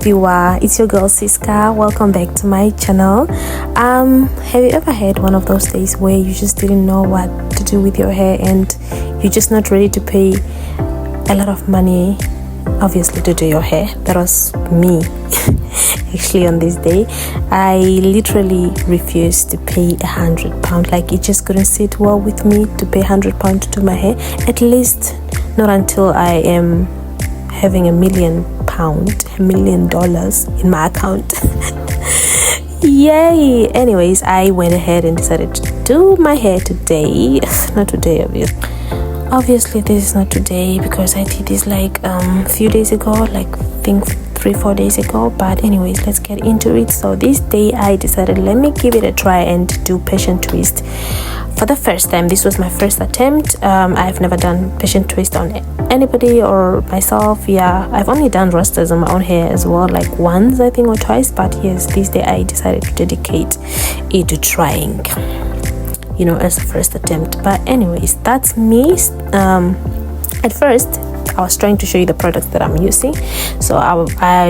viewer, it's your girl Siska. Welcome back to my channel. Have you ever had one of those days where you just didn't know what to do with your hair and you're just not ready to pay a lot of money, obviously, to do your hair? That was me. Actually, on this day I literally refused to pay £100. Like, it just couldn't sit well with me to pay £100 to do my hair, at least not until I am having £1 million in my account. Yay! Anyways, I went ahead and decided to do my hair today. Not today, obviously this is not today, because I did this like a few days ago, like I think 3-4 days ago. But anyways, let's get into it. So this day I decided, let me give it a try and do Persian twist for the first time. This was my first attempt. I've never done Persian twist on anybody or myself. Yeah, I've only done rastas on my own hair as well, like once I think, or twice. But yes, this day I decided to dedicate it to trying, you know, as a first attempt. But anyways, that's me. At first I was trying to show you the products that I'm using, so I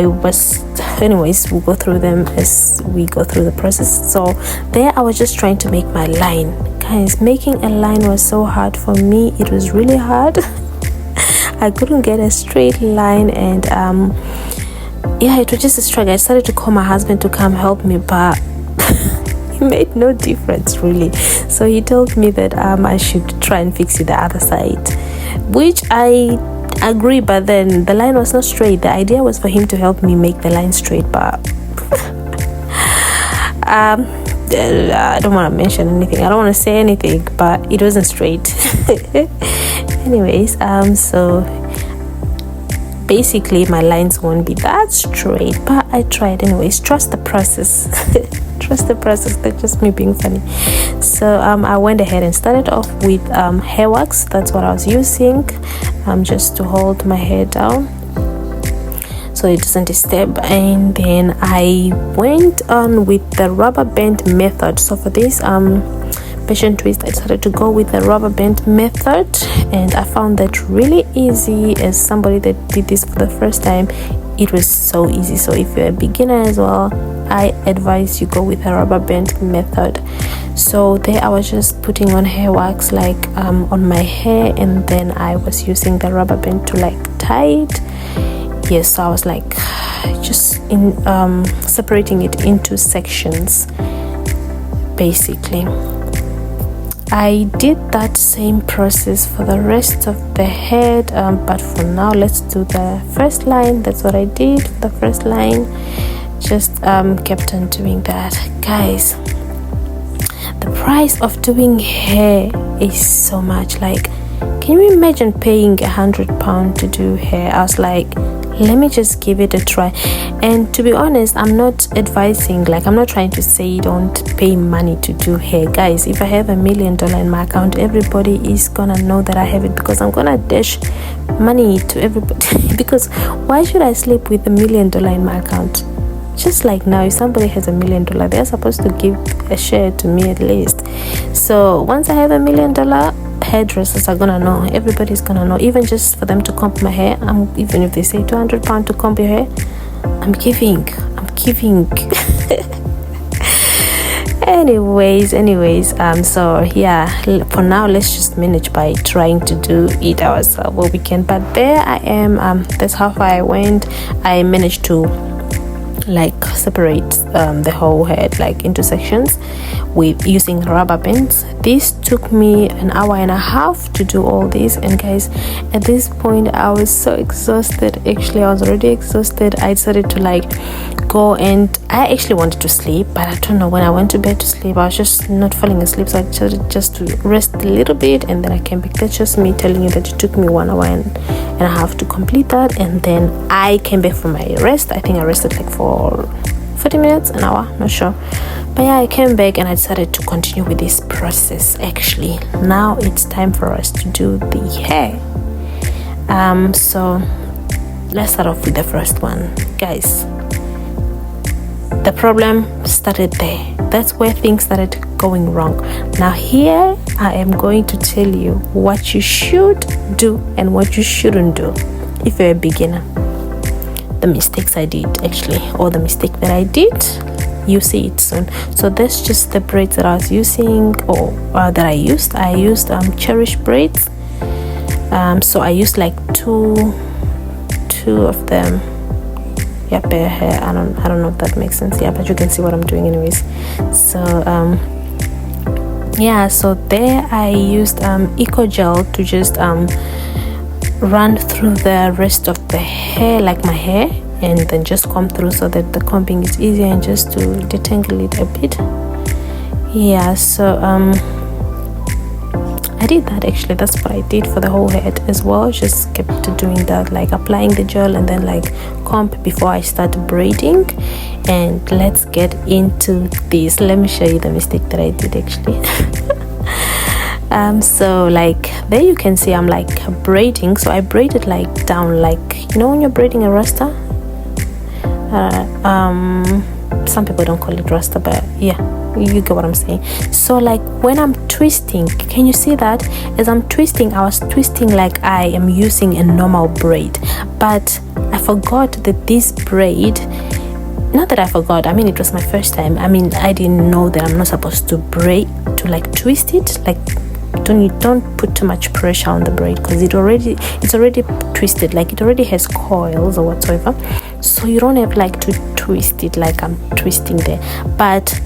was, anyways, we'll go through them as we go through the process. So there I was just trying to make my line. Guys, making a line was so hard for me. It was really hard. I couldn't get a straight line, and yeah, it was just a struggle. I started to call my husband to come help me, but it made no difference really. So he told me that I should try and fix it the other side, which I agree, but then the line was not straight. The idea was for him to help me make the line straight, but I don't want to mention anything, I don't want to say anything, but it wasn't straight. Anyways, so basically my lines won't be that straight, but I tried anyways. Trust the process. Trust the process. That's just me being funny. So I went ahead and started off with hair wax. That's what I was using, just to hold my hair down so it doesn't disturb. And then I went on with the rubber band method. So for this Persian twist, I decided to go with the rubber band method, and I found that really easy. As somebody that did this for the first time, it was so easy. So if you're a beginner as well, I advise you go with the rubber band method. So there I was just putting on hair wax, like on my hair, and then I was using the rubber band to like tie it. Yes, so I was like just in separating it into sections basically. I did that same process for the rest of the head, but for now let's do the first line. That's what I did for the first line. Just kept on doing that. Guys, the price of doing hair is so much. Like, can you imagine paying £100 to do hair? I was like, let me just give it a try. And to be honest, I'm not advising, like, I'm not trying to say don't pay money to do hair. Guys, if I have $1 million in my account, everybody is gonna know that I have it, because I'm gonna dash money to everybody. Because why should I sleep with $1 million in my account? Just like now, if somebody has $1 million, they're supposed to give a share to me at least. So once I have $1 million, hairdressers are gonna know, everybody's gonna know. Even just for them to comb my hair, even if they say £200 to comb your hair, I'm giving. anyways, so yeah, for now let's just manage by trying to do it ourselves what we can. But there I am, that's how far I went. I managed to like separate the whole head like into sections with using rubber bands. This took me 1.5 hours to do all this, and guys, at this point I was so exhausted. Actually, I was already exhausted. I decided to like go, and I actually wanted to sleep, but I don't know, when I went to bed to sleep, I was just not falling asleep. So I decided just to rest a little bit, and then I came back. That's just me telling you that it took me 1.5 hours to complete that. And then I came back from my rest. I think I rested like for 40 minutes, an hour, not sure. But yeah, I came back and I decided to continue with this process. Actually, now it's time for us to do the hair. So let's start off with the first one. Guys, the problem started there. That's where things started going wrong. Now here I am going to tell you what you should do and what you shouldn't do if you're a beginner. the mistakes I did actually, or the mistake that I did. You see it soon. So that's just the braids that I was using, or that I used Cherish braids. So I used like two of them. Yeah, bare hair. I don't know if that makes sense. Yeah, but you can see what I'm doing anyways. So yeah, so there I used Eco Gel to just run through the rest of the hair, like my hair, and then just comb through so that the combing is easier, and just to detangle it a bit. Yeah, so I did that actually. That's what I did for the whole head as well. Just kept doing that, like applying the gel and then like comb before I start braiding. And let's get into this. Let me show you the mistake that I did actually. So like there you can see I'm like braiding. So I braided like down, like, you know, when you're braiding a rasta, some people don't call it rasta, but yeah, you get what I'm saying. So like when I'm twisting, can you see that as I'm twisting, I was twisting like I am using a normal braid, but I forgot that this braid, not that I forgot, I mean it was my first time. I mean I didn't know that I'm not supposed to braid, to like twist it. Like don't put too much pressure on the braid, because it's already twisted, like it already has coils or whatsoever. So you don't have like to twist it like I'm twisting there. But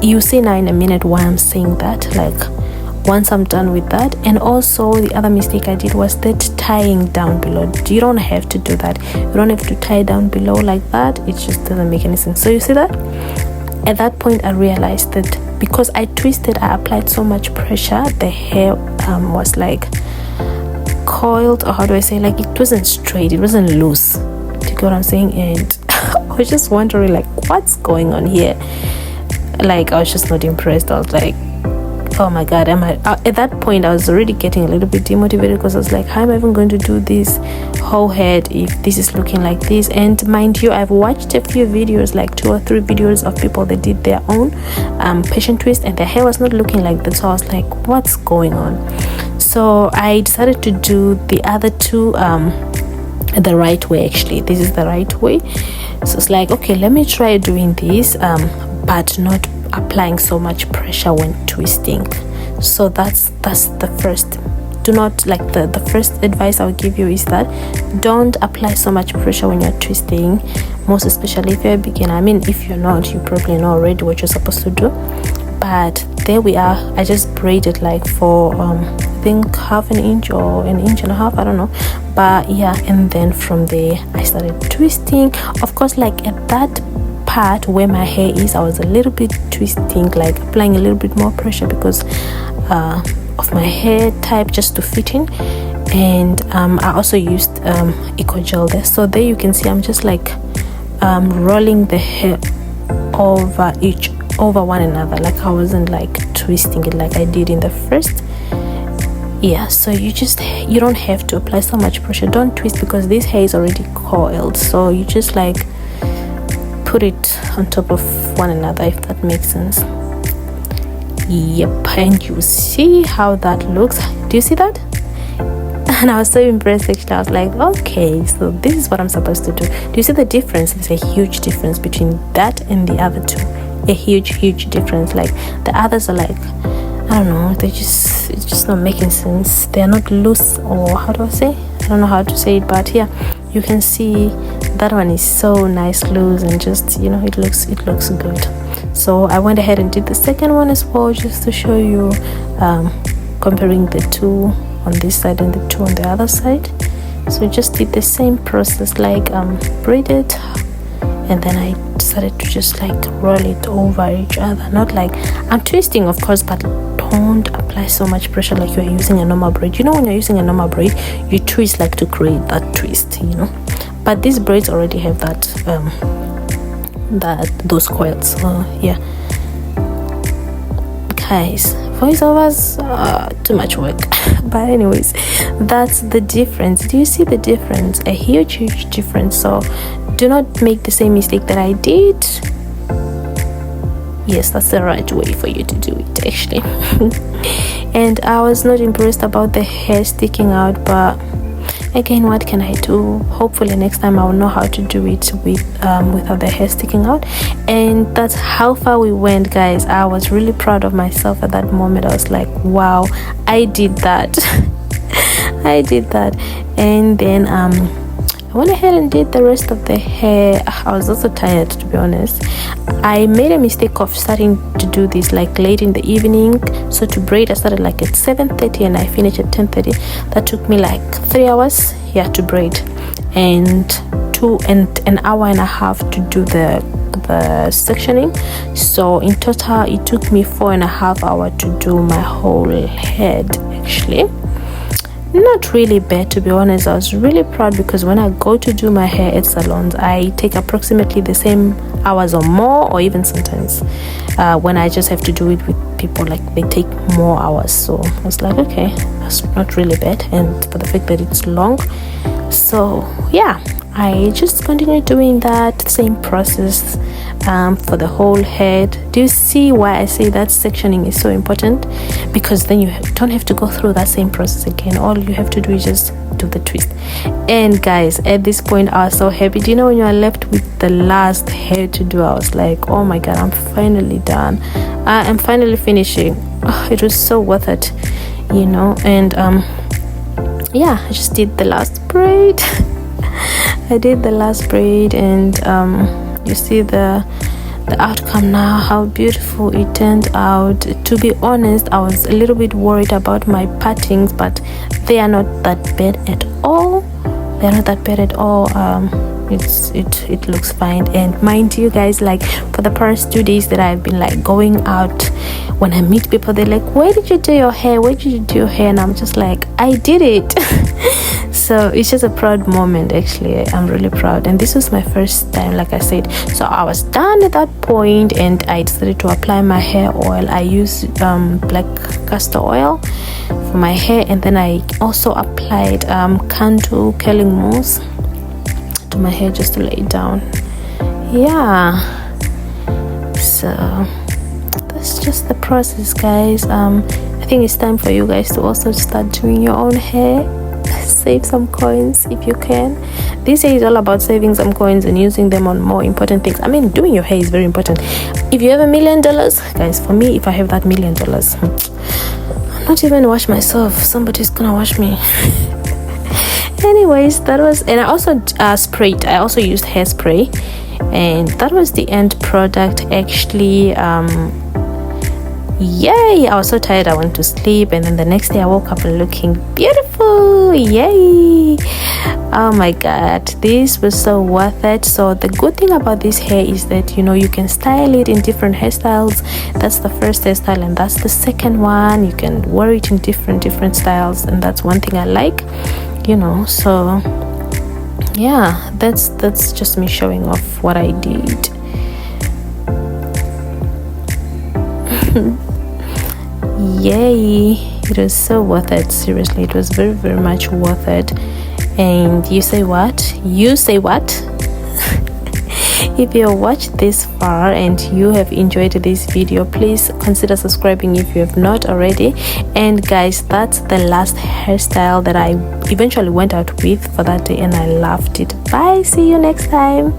you see now in a minute why I'm saying that, like once I'm done with that. And also the other mistake I did was that tying down below. You don't have to do that. You don't have to tie down below like that. It just doesn't make any sense. So you see that at that point I realized that because I twisted, I applied so much pressure, the hair was like coiled, or how do I say, like it wasn't straight, it wasn't loose. Do you get what I'm saying? And I was just wondering like what's going on here. Like I was just not impressed. I was like, oh my god, at that point I was already getting a little bit demotivated, because I was like, how am I even going to do this whole head if this is looking like this? And mind you, I've watched a few videos, like 2 or 3 videos of people that did their own Persian twist, and their hair was not looking like that. So I was like, what's going on? So I decided to do the other two the right way. Actually, this is the right way. So it's like, okay, let me try doing this but not applying so much pressure when twisting. So that's the first. Do not, like, the first advice I would give you is that don't apply so much pressure when you're twisting, most especially if you're a beginner. I mean, if you're not, you probably know already what you're supposed to do. But there we are. I just braided like for I think half an inch or an inch and a half, I don't know, but yeah. And then from there I started twisting. Of course, like at that part where my hair is, I was a little bit twisting, like applying a little bit more pressure because of my hair type, just to fit in. And I also used Eco Gel there. So there you can see I'm just like rolling the hair over one another. Like I wasn't like twisting it like I did in the first. Yeah, so you don't have to apply so much pressure. Don't twist because this hair is already coiled. So you just like put it on top of one another, if that makes sense. Yep, and you see how that looks. Do you see that? And I was so impressed actually. I was like, okay, so this is what I'm supposed to do. Do you see the difference? There's a huge difference between that and the other two. A huge difference. Like the others are like, I don't know, it's just not making sense. They are not loose, or how do I say? I don't know how to say it, but yeah, you can see that one is so nice, loose, and just, you know, it looks good. So I went ahead and did the second one as well, just to show you comparing the two on this side and the two on the other side. So just did the same process, like braided, and then I decided to just like roll it over each other. Not like I'm twisting, of course, but don't apply so much pressure like you're using a normal braid. You know, when you're using a normal braid, you twist like to create that twist, you know. But these braids already have that those coils. So yeah, guys, voiceovers, too much work. But anyways, that's the difference. Do you see the difference? A huge difference. So do not make the same mistake that I did. Yes, that's the right way for you to do it, actually. And I was not impressed about the hair sticking out, but again, what can I do? Hopefully next time I will know how to do it without the hair sticking out. And that's how far we went, guys. I was really proud of myself at that moment. I was like, wow, I did that. I did that. And then I went ahead and did the rest of the hair. I was also tired, to be honest. I made a mistake of starting to do this like late in the evening. So to braid, I started like at 7:30 and I finished at 10:30. That took me like 3 hours, yeah, to braid, and an hour and a half to do the sectioning. So in total it took me 4.5 hours to do my whole head. Actually, not really bad, to be honest. I was really proud because when I go to do my hair at salons, I take approximately the same hours or more, or even sometimes when I just have to do it with people, like they take more hours. So I was like, okay, that's not really bad. And for the fact that it's long, so yeah, I just continue doing that same process for the whole head. Do you see why I say that sectioning is so important? Because then you don't have to go through that same process again. All you have to do is just do the twist. And guys, at this point I was so happy. Do you know when you are left with the last hair to do, I was like, oh my god, I'm finally done. I'm finally finishing. Oh, it was so worth it, you know. And yeah, I just did the last braid. I did the last braid, and you see the outcome now, how beautiful it turned out. To be honest, I was a little bit worried about my partings, but they are not that bad at all. They're not that bad at all. It looks fine. And mind you guys, like for the past 2 days that I've been like going out, when I meet people, they're like, where did you do your hair? Where did you do your hair? And I'm just like, I did it. So it's just a proud moment. Actually, I'm really proud. And this was my first time, like I said. So I was done at that point, and I decided to apply my hair oil. I used black castor oil for my hair, and then I also applied Cantu curling mousse to my hair just to lay it down. Yeah, so that's just the process, guys. I think it's time for you guys to also start doing your own hair. Save some coins if you can. This year is all about saving some coins and using them on more important things. I mean, doing your hair is very important. If you have $1 million, guys, for me, if I have that $1 million, I'll not even wash myself. Somebody's gonna wash me. Anyways, that was, and I also sprayed. I also used hairspray, and that was the end product. Actually, yay, I was so tired I went to sleep, and then the next day I woke up looking beautiful. Yay, oh my god, this was so worth it. So the good thing about this hair is that, you know, you can style it in different hairstyles. That's the first hairstyle, and that's the second one. You can wear it in different styles, and that's one thing I like, you know. So yeah, that's just me showing off what I did. Yay, it was so worth it. Seriously, it was very, very much worth it. And you say what? If you watched this far and you have enjoyed this video, please consider subscribing if you have not already. And guys, that's the last hairstyle that I eventually went out with for that day, and I loved it. Bye, see you next time.